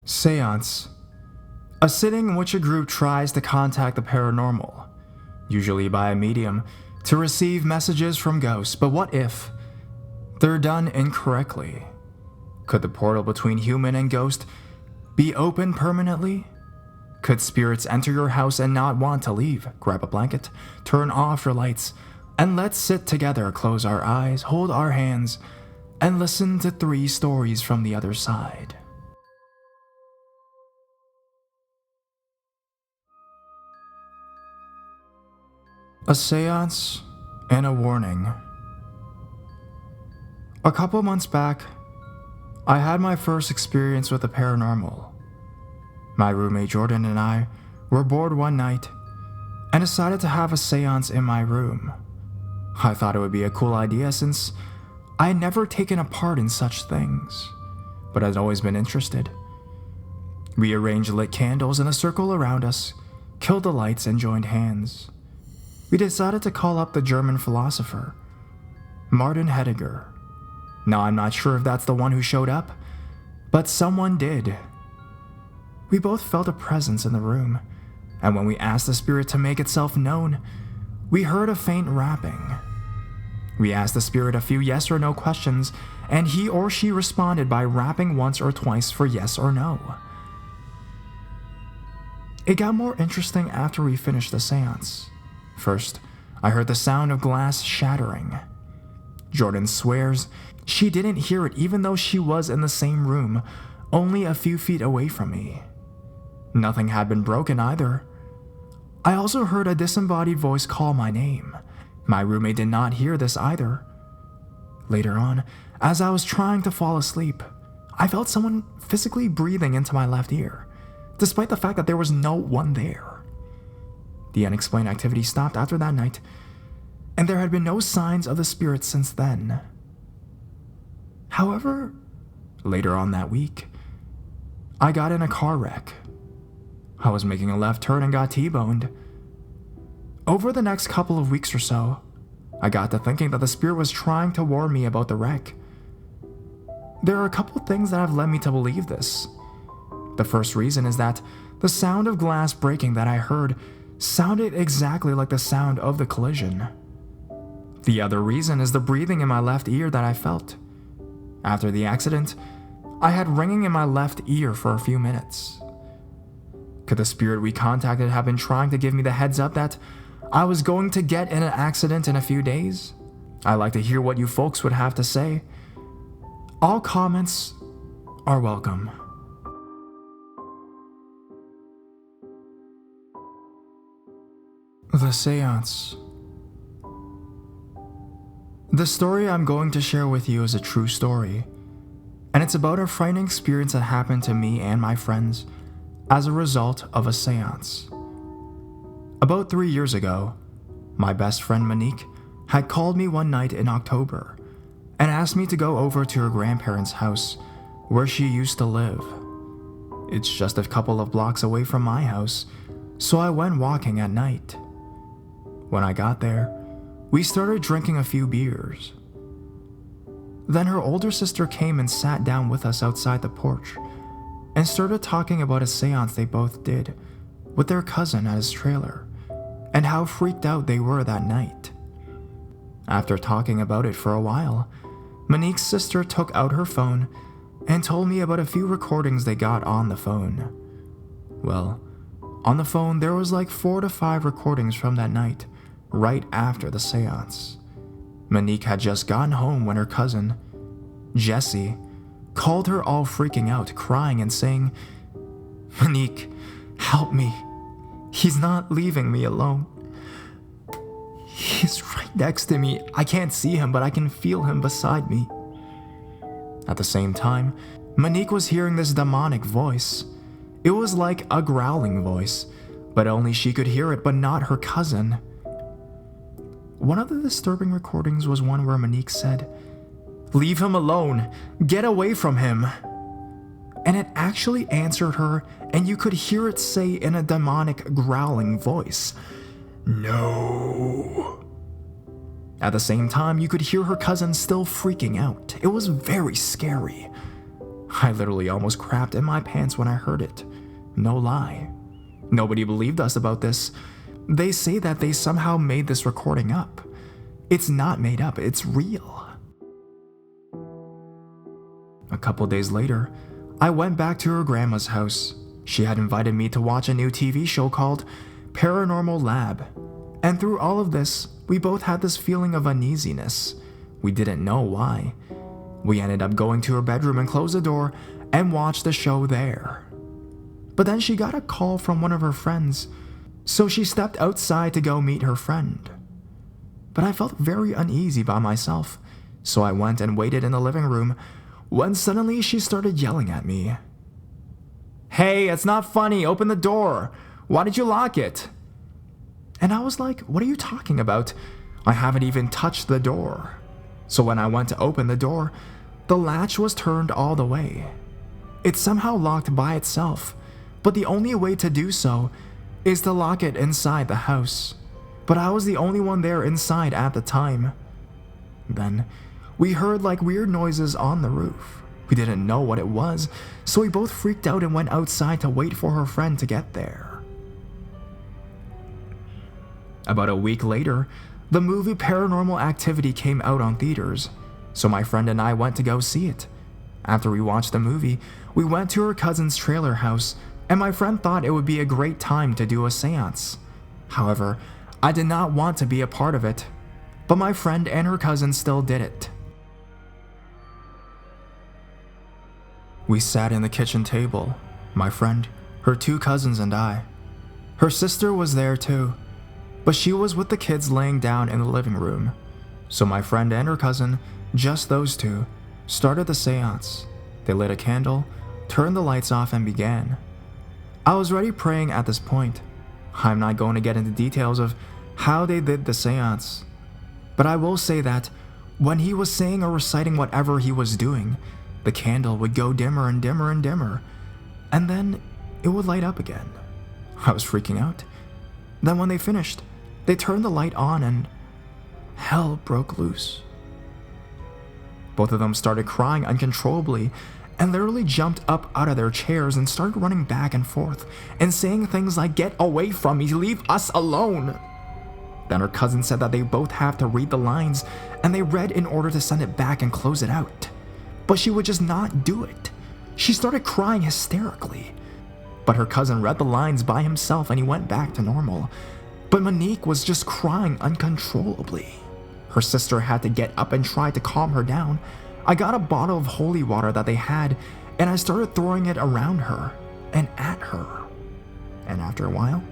Seance. A sitting in which a group tries to contact the paranormal, usually by a medium, to receive messages from ghosts. But what if they're done incorrectly? Could the portal between human and ghost be open permanently? Could spirits enter your house and not want to leave? Grab a blanket, turn off your lights, and let's sit together, close our eyes, hold our hands, and listen to 3 stories from the other side. A seance and a warning. A couple months back, I had my first experience with the paranormal. My roommate Jordan and I were bored one night and decided to have a seance in my room. I thought it would be a cool idea since I had never taken a part in such things, but had always been interested. We arranged lit candles in a circle around us, killed the lights, and joined hands. We decided to call up the German philosopher, Martin Heidegger. Now, I'm not sure if that's the one who showed up, but someone did. We both felt a presence in the room, and when we asked the spirit to make itself known, we heard a faint rapping. We asked the spirit a few yes or no questions, and he or she responded by rapping once or twice for yes or no. It got more interesting after we finished the seance. First, I heard the sound of glass shattering. Jordan swears she didn't hear it even though she was in the same room, only a few feet away from me. Nothing had been broken either. I also heard a disembodied voice call my name. My roommate did not hear this either. Later on, as I was trying to fall asleep, I felt someone physically breathing into my left ear, despite the fact that there was no one there. The unexplained activity stopped after that night, and there had been no signs of the spirit since then. However, later on that week, I got in a car wreck. I was making a left turn and got T-boned. Over the next couple of weeks or so, I got to thinking that the spirit was trying to warn me about the wreck. There are a couple things that have led me to believe this. The first reason is that the sound of glass breaking that I heard sounded exactly like the sound of the collision. The other reason is the breathing in my left ear that I felt. After the accident, I had ringing in my left ear for a few minutes. Could the spirit we contacted have been trying to give me the heads up that I was going to get in an accident in a few days? I'd like to hear what you folks would have to say. All comments are welcome. The Seance. The story I'm going to share with you is a true story, and it's about a frightening experience that happened to me and my friends as a result of a seance. About 3 years ago, my best friend Monique had called me one night in October and asked me to go over to her grandparents' house where she used to live. It's just a couple of blocks away from my house, so I went walking at night. When I got there, we started drinking a few beers. Then her older sister came and sat down with us outside the porch and started talking about a seance they both did with their cousin at his trailer and how freaked out they were that night. After talking about it for a while, Monique's sister took out her phone and told me about a few recordings they got on the phone. Well, on the phone there was like 4 to 5 recordings from that night, right after the seance. Monique had just gotten home when her cousin, Jessie, called her all freaking out, crying and saying, "Monique, help me. He's not leaving me alone. He's right next to me. I can't see him, but I can feel him beside me." At the same time, Monique was hearing this demonic voice. It was like a growling voice, but only she could hear it, but not her cousin. One of the disturbing recordings was one where Monique said, "Leave him alone. Get away from him." And it actually answered her, and you could hear it say in a demonic growling voice, "No." At the same time, you could hear her cousin still freaking out. It was very scary. I literally almost crapped in my pants when I heard it. No lie. Nobody believed us about this. They say that they somehow made this recording up. It's not made up, it's real. A couple days later, I went back to her grandma's house. She had invited me to watch a new TV show called Paranormal Lab. And through all of this, we both had this feeling of uneasiness. We didn't know why. We ended up going to her bedroom and closed the door and watched the show there. But then she got a call from one of her friends, so she stepped outside to go meet her friend. But I felt very uneasy by myself, so I went and waited in the living room when suddenly she started yelling at me. "Hey, it's not funny, open the door. Why did you lock it?" And I was like, "What are you talking about? I haven't even touched the door." So when I went to open the door, the latch was turned all the way. It somehow locked by itself, but the only way to do so is to lock it inside the house. But I was the only one there inside at the time. Then, we heard like weird noises on the roof. We didn't know what it was, so we both freaked out and went outside to wait for her friend to get there. About a week later, the movie Paranormal Activity came out on theaters, so my friend and I went to go see it. After we watched the movie, we went to her cousin's trailer house, and my friend thought it would be a great time to do a seance. However, I did not want to be a part of it, but my friend and her cousin still did it. We sat in the kitchen table, my friend, her two cousins, and I. Her sister was there too, but she was with the kids laying down in the living room. So my friend and her cousin, just those two, started the seance. They lit a candle, turned the lights off, and began. I was already praying at this point. I'm not going to get into details of how they did the seance, but I will say that when he was saying or reciting whatever he was doing, the candle would go dimmer and dimmer and dimmer, and then it would light up again. I was freaking out. Then when they finished, they turned the light on and hell broke loose. Both of them started crying uncontrollably and literally jumped up out of their chairs and started running back and forth and saying things like, "Get away from me, leave us alone." Then her cousin said that they both have to read the lines, and they read in order to send it back and close it out. But she would just not do it. She started crying hysterically. But her cousin read the lines by himself and he went back to normal. But Monique was just crying uncontrollably. Her sister had to get up and try to calm her down. I got a bottle of holy water that they had, and I started throwing it around her and at her. And after a while,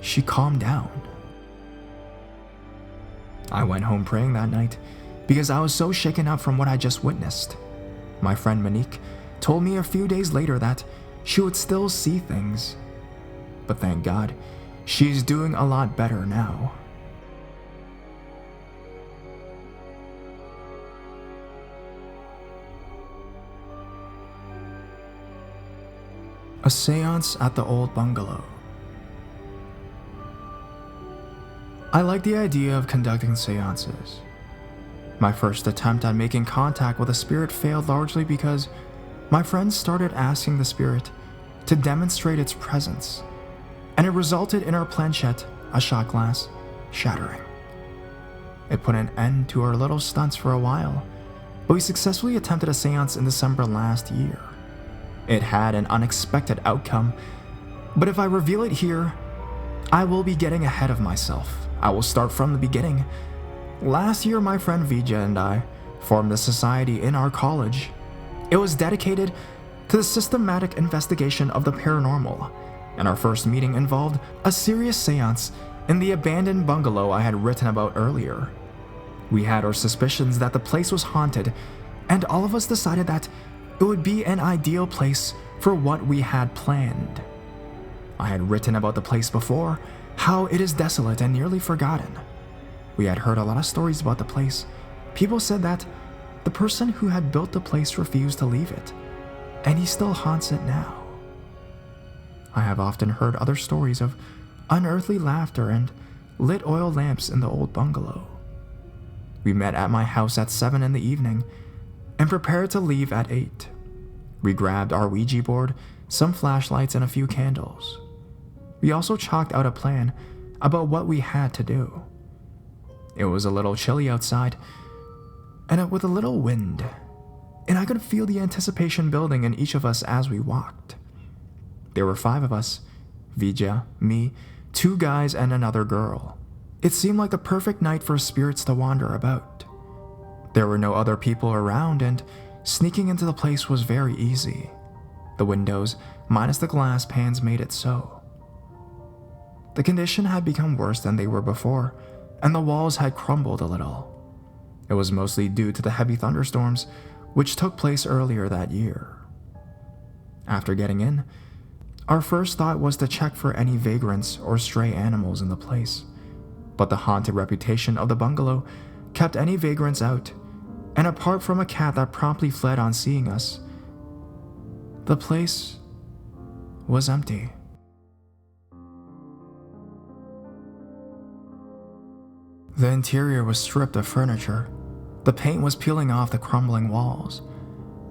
she calmed down. I went home praying that night because I was so shaken up from what I just witnessed. My friend Monique told me a few days later that she would still see things. But thank God, she's doing a lot better now. A seance at the Old Bungalow. I like the idea of conducting seances. My first attempt at making contact with a spirit failed largely because my friends started asking the spirit to demonstrate its presence, and it resulted in our planchette, a shot glass, shattering. It put an end to our little stunts for a while, but we successfully attempted a seance in December last year. It had an unexpected outcome, but if I reveal it here, I will be getting ahead of myself. I will start from the beginning. Last year, my friend Vija and I formed a society in our college. It was dedicated to the systematic investigation of the paranormal, and our first meeting involved a serious seance in the abandoned bungalow I had written about earlier. We had our suspicions that the place was haunted, and all of us decided that it would be an ideal place for what we had planned. I had written about the place before, how it is desolate and nearly forgotten. We had heard a lot of stories about the place. People said that the person who had built the place refused to leave it, and he still haunts it now. I have often heard other stories of unearthly laughter and lit oil lamps in the old bungalow. We met at my house at 7 in the evening and prepared to leave at 8. We grabbed our Ouija board, some flashlights, and a few candles. We also chalked out a plan about what we had to do. It was a little chilly outside, and with a little wind, and I could feel the anticipation building in each of us as we walked. There were 5 of us: Vija, me, 2 guys, and another girl. It seemed like the perfect night for spirits to wander about. There were no other people around, and sneaking into the place was very easy. The windows, minus the glass panes, made it so. The condition had become worse than they were before, and the walls had crumbled a little. It was mostly due to the heavy thunderstorms which took place earlier that year. After getting in, our first thought was to check for any vagrants or stray animals in the place, but the haunted reputation of the bungalow kept any vagrants out, and apart from a cat that promptly fled on seeing us, the place was empty. The interior was stripped of furniture. The paint was peeling off the crumbling walls,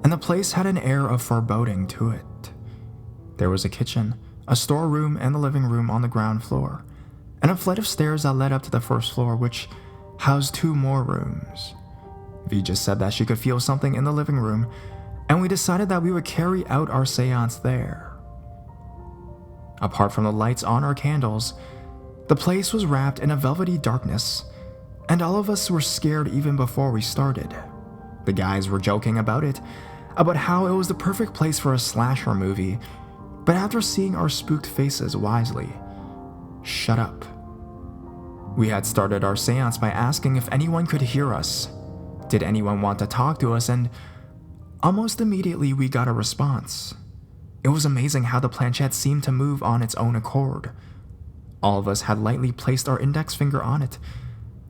and the place had an air of foreboding to it. There was a kitchen, a storeroom, and the living room on the ground floor, and a flight of stairs that led up to the first floor, which housed 2 more rooms. Vija said that she could feel something in the living room, and we decided that we would carry out our seance there. Apart from the lights on our candles, the place was wrapped in a velvety darkness, and all of us were scared even before we started. The guys were joking about it, about how it was the perfect place for a slasher movie, but after seeing our spooked faces wisely, shut up. We had started our seance by asking if anyone could hear us. Did anyone want to talk to us? And almost immediately we got a response. It was amazing how the planchette seemed to move on its own accord. All of us had lightly placed our index finger on it,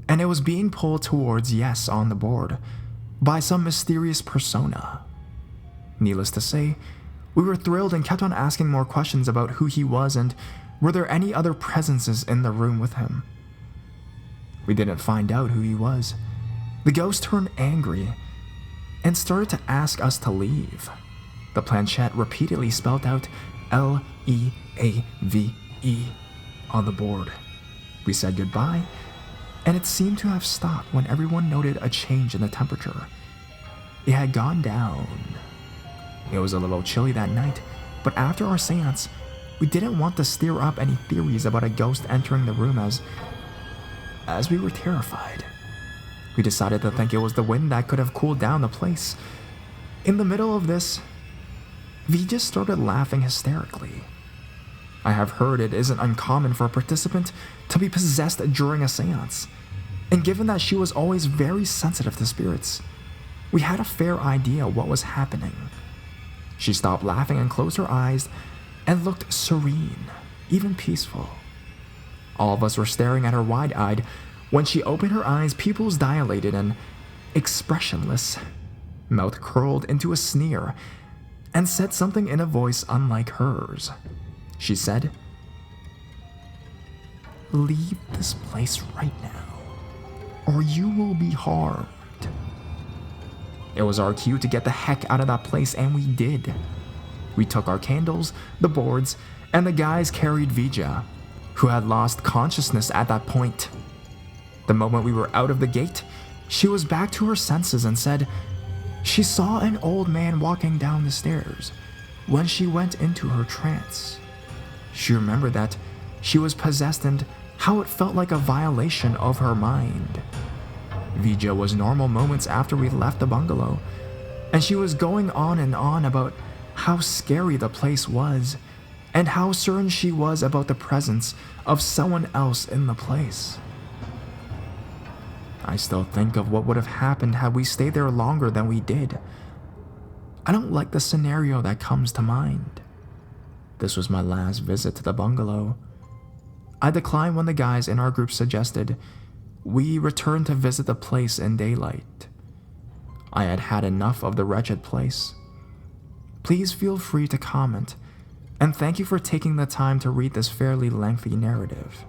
and it was being pulled towards yes on the board by some mysterious persona. Needless to say, we were thrilled and kept on asking more questions about who he was and were there any other presences in the room with him. We didn't find out who he was. The ghost turned angry and started to ask us to leave. The planchette repeatedly spelled out Leave on the board. We said goodbye, and it seemed to have stopped when everyone noted a change in the temperature. It had gone down. It was a little chilly that night, but after our seance, we didn't want to stir up any theories about a ghost entering the room as we were terrified. We decided to think it was the wind that could have cooled down the place. In the middle of this, V just started laughing hysterically. I have heard it isn't uncommon for a participant to be possessed during a seance, and given that she was always very sensitive to spirits, we had a fair idea what was happening. She stopped laughing and closed her eyes and looked serene, even peaceful. All of us were staring at her wide-eyed. When she opened her eyes, pupils dilated and expressionless, mouth curled into a sneer, and said something in a voice unlike hers. She said, "Leave this place right now, or you will be harmed." It was our cue to get the heck out of that place, and we did. We took our candles, the boards, and the guys carried Vija, who had lost consciousness at that point. The moment we were out of the gate, she was back to her senses and said she saw an old man walking down the stairs when she went into her trance. She remembered that she was possessed and how it felt like a violation of her mind. Vija was normal moments after we left the bungalow, and she was going on and on about how scary the place was and how certain she was about the presence of someone else in the place. I still think of what would have happened had we stayed there longer than we did. I don't like the scenario that comes to mind. This was my last visit to the bungalow. I declined when the guys in our group suggested we return to visit the place in daylight. I had had enough of the wretched place. Please feel free to comment, and thank you for taking the time to read this fairly lengthy narrative.